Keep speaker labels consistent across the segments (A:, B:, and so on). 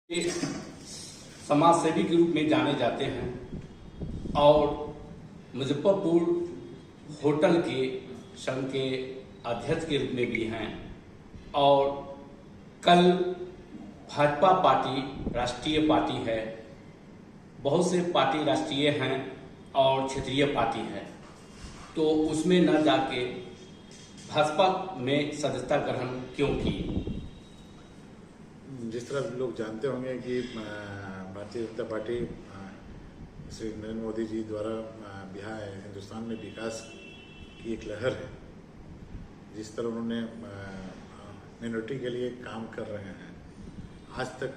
A: ये समाज सेवी के रूप में जाने जाते हैं और मुजफ्फरपुर होटल के संघ के अध्यक्ष के रूप में भी हैं और कल भाजपा पार्टी राष्ट्रीय पार्टी है, बहुत से पार्टी राष्ट्रीय हैं और क्षेत्रीय पार्टी है, तो उसमें न जाके भाजपा में सदस्यता ग्रहण क्यों की?
B: जिस तरह लोग जानते होंगे कि भारतीय जनता पार्टी श्री नरेंद्र मोदी जी द्वारा बिहार हिंदुस्तान में विकास की एक लहर है। जिस तरह उन्होंने मिनोरिटी के लिए काम कर रहे हैं, आज तक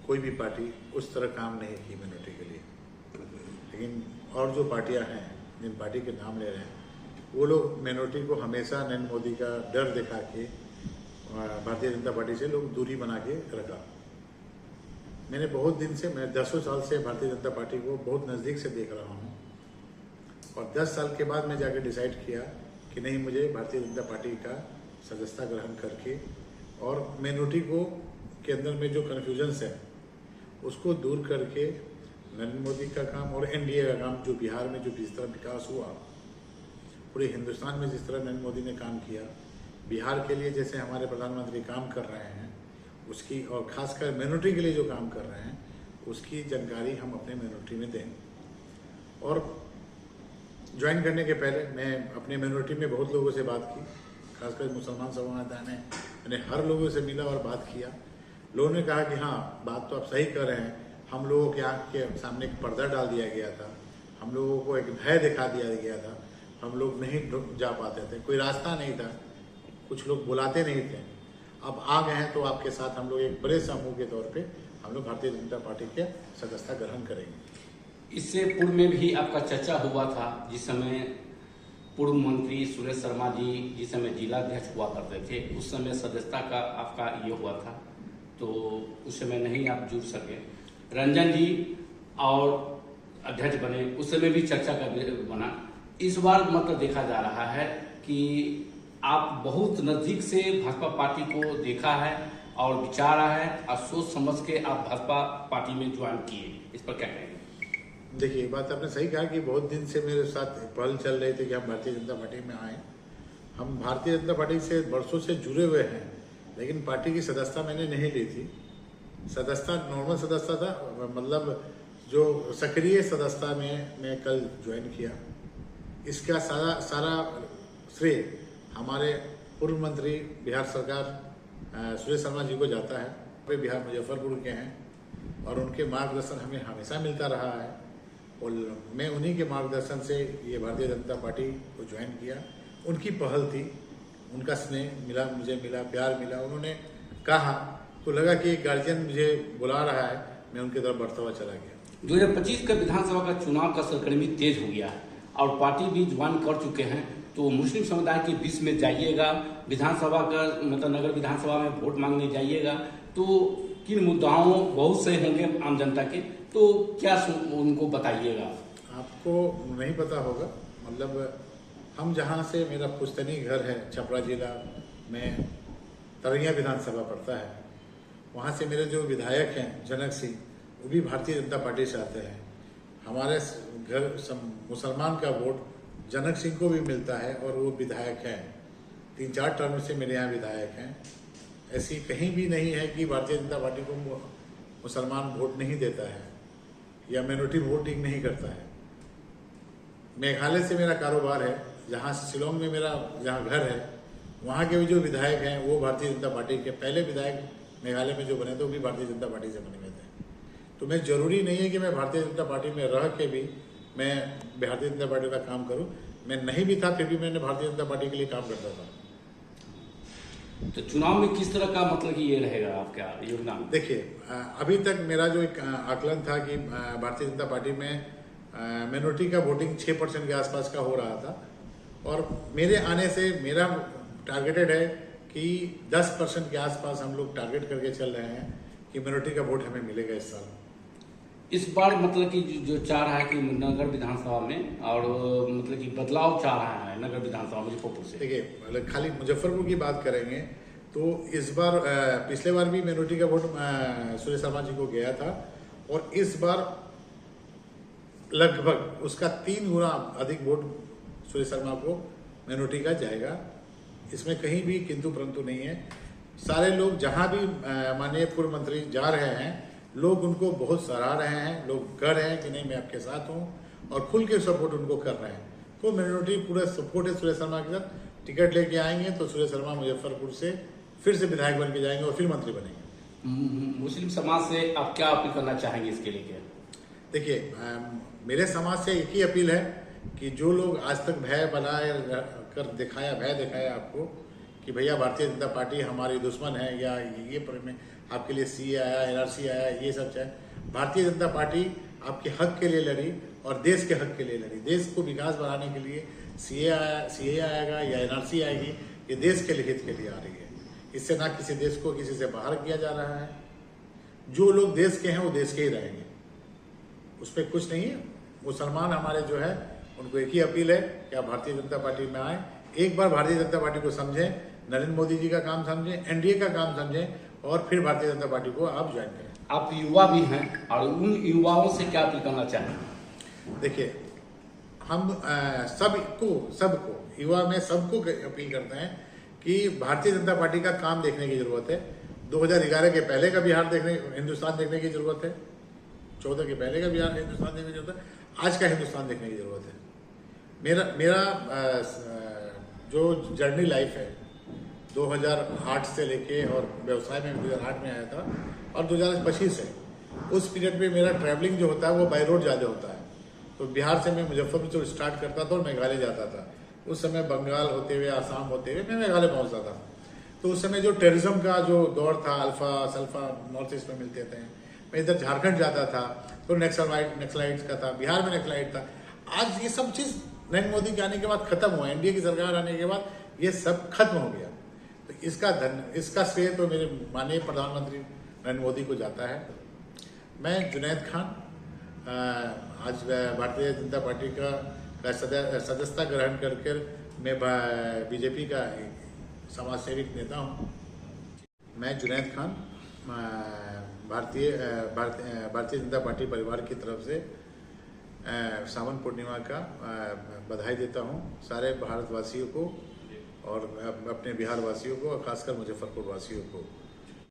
B: कोई भी पार्टी उस तरह काम नहीं की मिनोरिटी के लिए। लेकिन और जो पार्टियां हैं, जिन पार्टी के नाम ले रहे हैं, वो लोग मिनोरिटी को हमेशा नरेंद्र मोदी का डर दिखा के भारतीय जनता पार्टी से लोग दूरी बना के रखा। मैंने बहुत दिन से, मैं 10 साल से भारतीय जनता पार्टी को बहुत नज़दीक से देख रहा हूँ और 10 साल के बाद मैं जाकर डिसाइड किया कि नहीं, मुझे भारतीय जनता पार्टी का सदस्यता ग्रहण करके और मिनोरिटी को के अंदर में जो कन्फ्यूजन्स है उसको दूर करके नरेंद्र मोदी का काम और एनडीए का काम, जो बिहार में जो जिस तरह विकास हुआ, पूरे हिंदुस्तान में जिस तरह नरेंद्र मोदी ने काम किया, बिहार के लिए जैसे हमारे प्रधानमंत्री काम कर रहे हैं उसकी, और खासकर मिनोरिटी के लिए जो काम कर रहे हैं उसकी जानकारी हम अपने मिनोरिटी में दें। और ज्वाइन करने के पहले मैं अपने मिनोरिटी में बहुत लोगों से बात की, खासकर मुसलमान समाज में मैंने हर लोगों से मिला और बात किया। लोगों ने कहा कि हाँ, बात तो आप सही कर रहे हैं, हम लोगों के आँख के सामने एक पर्दा डाल दिया गया था, हम लोगों को एक भय दिखा दिया गया था, हम लोग नहीं जा पाते थे, कोई रास्ता नहीं था, कुछ लोग बुलाते नहीं थे। अब आ गए हैं तो आपके साथ हम लोग एक बड़े समूह के तौर पे हम लोग भारतीय जनता पार्टी के सदस्यता ग्रहण करेंगे।
A: इससे पूर्व में भी आपका चर्चा हुआ था, जिस समय पूर्व मंत्री सुरेश शर्मा जी जिस समय जिला अध्यक्ष हुआ करते थे, उस समय सदस्यता का आपका ये हुआ था, तो उस समय नहीं आप जुड़ सके। रंजन जी और अध्यक्ष बने, उस समय भी चर्चा का बना। इस बार मतलब देखा जा रहा है कि आप बहुत नज़दीक से भाजपा पार्टी को देखा है और विचार रहा है और सोच समझ के आप भाजपा पार्टी में ज्वाइन किए, इस पर क्या कहेंगे?
B: देखिए, बात आपने सही कहा कि बहुत दिन से मेरे साथ पहल चल रही थी कि हम भारतीय जनता पार्टी में आए। हम भारतीय जनता पार्टी से वर्षों से जुड़े हुए हैं, लेकिन पार्टी की सदस्यता मैंने नहीं ली थी। सदस्यता नॉर्मल सदस्यता था, मतलब जो सक्रिय सदस्यता में मैं कल ज्वाइन किया। इसका सारा श्रेय हमारे पूर्व मंत्री बिहार सरकार सुरेश शर्मा जी को जाता है। वे बिहार मुजफ्फरपुर के हैं और उनके मार्गदर्शन हमें हमेशा मिलता रहा है और मैं उन्हीं के मार्गदर्शन से ये भारतीय जनता पार्टी को ज्वाइन किया। उनकी पहल थी, उनका स्नेह मिला, मुझे मिला, प्यार मिला। उन्होंने कहा तो लगा कि एक गार्जियन मुझे बुला रहा है, मैं उनकी तरफ बढ़ता हुआ चला गया।
A: 2025 का विधानसभा का चुनाव का सरगर्मी तेज हो गया है और पार्टी भी ज्वाइन कर चुके हैं, तो मुस्लिम समुदाय के बीच में जाइएगा, विधानसभा का मतलब नगर विधानसभा में वोट मांगने जाइएगा, तो किन मुद्दाओं बहुत से होंगे आम जनता के, तो क्या उनको बताइएगा?
B: आपको नहीं पता होगा, मतलब हम जहाँ से, मेरा पुश्तैनी घर है छपरा जिला में, तरैया विधानसभा पड़ता है, वहाँ से मेरे जो विधायक हैं जनक सिंह, वो भी भारतीय जनता पार्टी से आते हैं। हमारे घर मुसलमान का वोट जनक सिंह को भी मिलता है और वो विधायक हैं, 3-4 टर्म से मेरे यहाँ विधायक हैं। ऐसी कहीं भी नहीं है कि भारतीय जनता पार्टी को मुसलमान वोट नहीं देता है या मिनोरिटी वोटिंग नहीं करता है। मेघालय से मेरा कारोबार है, जहाँ शिलोंग में मेरा जहाँ घर है, वहाँ के भी जो विधायक हैं वो भारतीय जनता पार्टी के, पहले विधायक मेघालय में जो बने थे वो भी भारतीय जनता पार्टी से बने हुए थे। तो मैं जरूरी नहीं है कि मैं भारतीय जनता पार्टी में रह के भी मैं भारतीय जनता पार्टी का काम करूं। मैं नहीं भी था फिर भी मैंने भारतीय जनता पार्टी के लिए काम करता था।
A: तो चुनाव में किस तरह का मतलब कि ये रहेगा आपका योगदान?
B: देखिए, अभी तक मेरा जो एक आकलन था कि भारतीय जनता पार्टी में मिनोरिटी का वोटिंग 6% के आसपास का हो रहा था और मेरे आने से मेरा टारगेटेड है कि 10% के आसपास हम लोग टारगेट करके चल रहे हैं कि मिनोरिटी का वोट हमें मिलेगा इस साल।
A: इस बार मतलब कि जो चाह रहा है कि नगर विधानसभा में, और मतलब कि बदलाव चाह रहा है नगर विधानसभा मुजफ्फरपुर से।
B: देखिए, खाली मुजफ्फरपुर की बात करेंगे तो इस बार पिछले बार भी माइनॉरिटी का वोट सुरेश शर्मा जी को गया था और इस बार लगभग उसका 3 गुना अधिक वोट सुरेश शर्मा को माइनॉरिटी का जाएगा। इसमें कहीं भी किंतु परंतु नहीं है। सारे लोग जहां भी माननीय पूर्व मंत्री जा रहे हैं, लोग उनको बहुत सराह रहे हैं, लोग कह रहे हैं कि नहीं मैं आपके साथ हूं और खुल के सपोर्ट उनको कर रहे हैं। तो माइनॉरिटी पूरा सपोर्ट है सुरेश शर्मा के साथ। टिकट लेके आएंगे तो सुरेश शर्मा मुजफ्फरपुर से फिर से विधायक बन के जाएंगे और फिर मंत्री बनेंगे।
A: मुस्लिम समाज से आप क्या अपील करना चाहेंगे इसके लिए?
B: देखिए, मेरे समाज से एक ही अपील है कि जो लोग आज तक भय बनाए कर दिखाया, भय दिखाया आपको कि भैया भारतीय जनता पार्टी हमारी दुश्मन है या ये आपके लिए सीए आया, एनआरसी आया, ये सब चाहे, भारतीय जनता पार्टी आपके हक के लिए लड़ी और देश के हक के लिए लड़ी। देश को विकास बढ़ाने के लिए सीए आएगा या एनआरसी आएगी, ये देश के हित के लिए आ रही है। इससे ना किसी देश को किसी से बाहर किया जा रहा है। जो लोग देश के हैं वो देश के ही रहेंगे, उसमें कुछ नहीं है। मुसलमान हमारे जो है उनको एक ही अपील है कि आप भारतीय जनता पार्टी में आए, एक बार भारतीय जनता पार्टी को समझें, नरेंद्र मोदी जी का काम समझें, एनडीए का काम समझें और फिर भारतीय जनता पार्टी को आप ज्वाइन करें।
A: आप युवा भी हैं और उन युवाओं से क्या अपील करना चाहेंगे?
B: देखिए, हम सबको युवा में सबको अपील करते हैं कि भारतीय जनता पार्टी का काम देखने की जरूरत है। 2011 के पहले का बिहार हिंदुस्तान देखने की जरूरत है। 14 के पहले का बिहार हिंदुस्तान देखने की जरूरत है। आज का हिंदुस्तान देखने की जरूरत है। मेरा जो जर्नी लाइफ है 2008 से लेके और व्यवसाय में 2008 में आया था और 2025 है, उस पीरियड में मेरा ट्रैवलिंग जो होता है वो बाय रोड ज़्यादा होता है। तो बिहार से मैं मुजफ्फरपुर से स्टार्ट करता था और मेघालय जाता था। उस समय बंगाल होते हुए, आसाम होते हुए मैं मेघालय पहुंचता था। तो उस समय जो टेररिज्म का जो दौर था, अल्फा सल्फा नॉर्थ ईस्ट में मिलते थे, मैं इधर झारखंड जाता था तो नक्सलाइट्स का था, बिहार में नक्सलाइट था। आज ये सब चीज़ नरेंद्र मोदी के आने के बाद खत्म हुआ, एनडीए की सरकार आने के बाद ये सब खत्म हो गया। तो इसका श्रेय तो मेरे माननीय प्रधानमंत्री नरेंद्र मोदी को जाता है। मैं जुनैद खान आज भारतीय जनता पार्टी का सदस्यता ग्रहण करके मैं बीजेपी का समाज सेविक नेता हूँ। मैं जुनैद खान भारतीय जनता पार्टी परिवार की तरफ से सावन पूर्णिमा का बधाई देता हूँ सारे भारतवासियों को और अपने बिहार वासियों को और खासकर मुजफ्फरपुर वासियों को।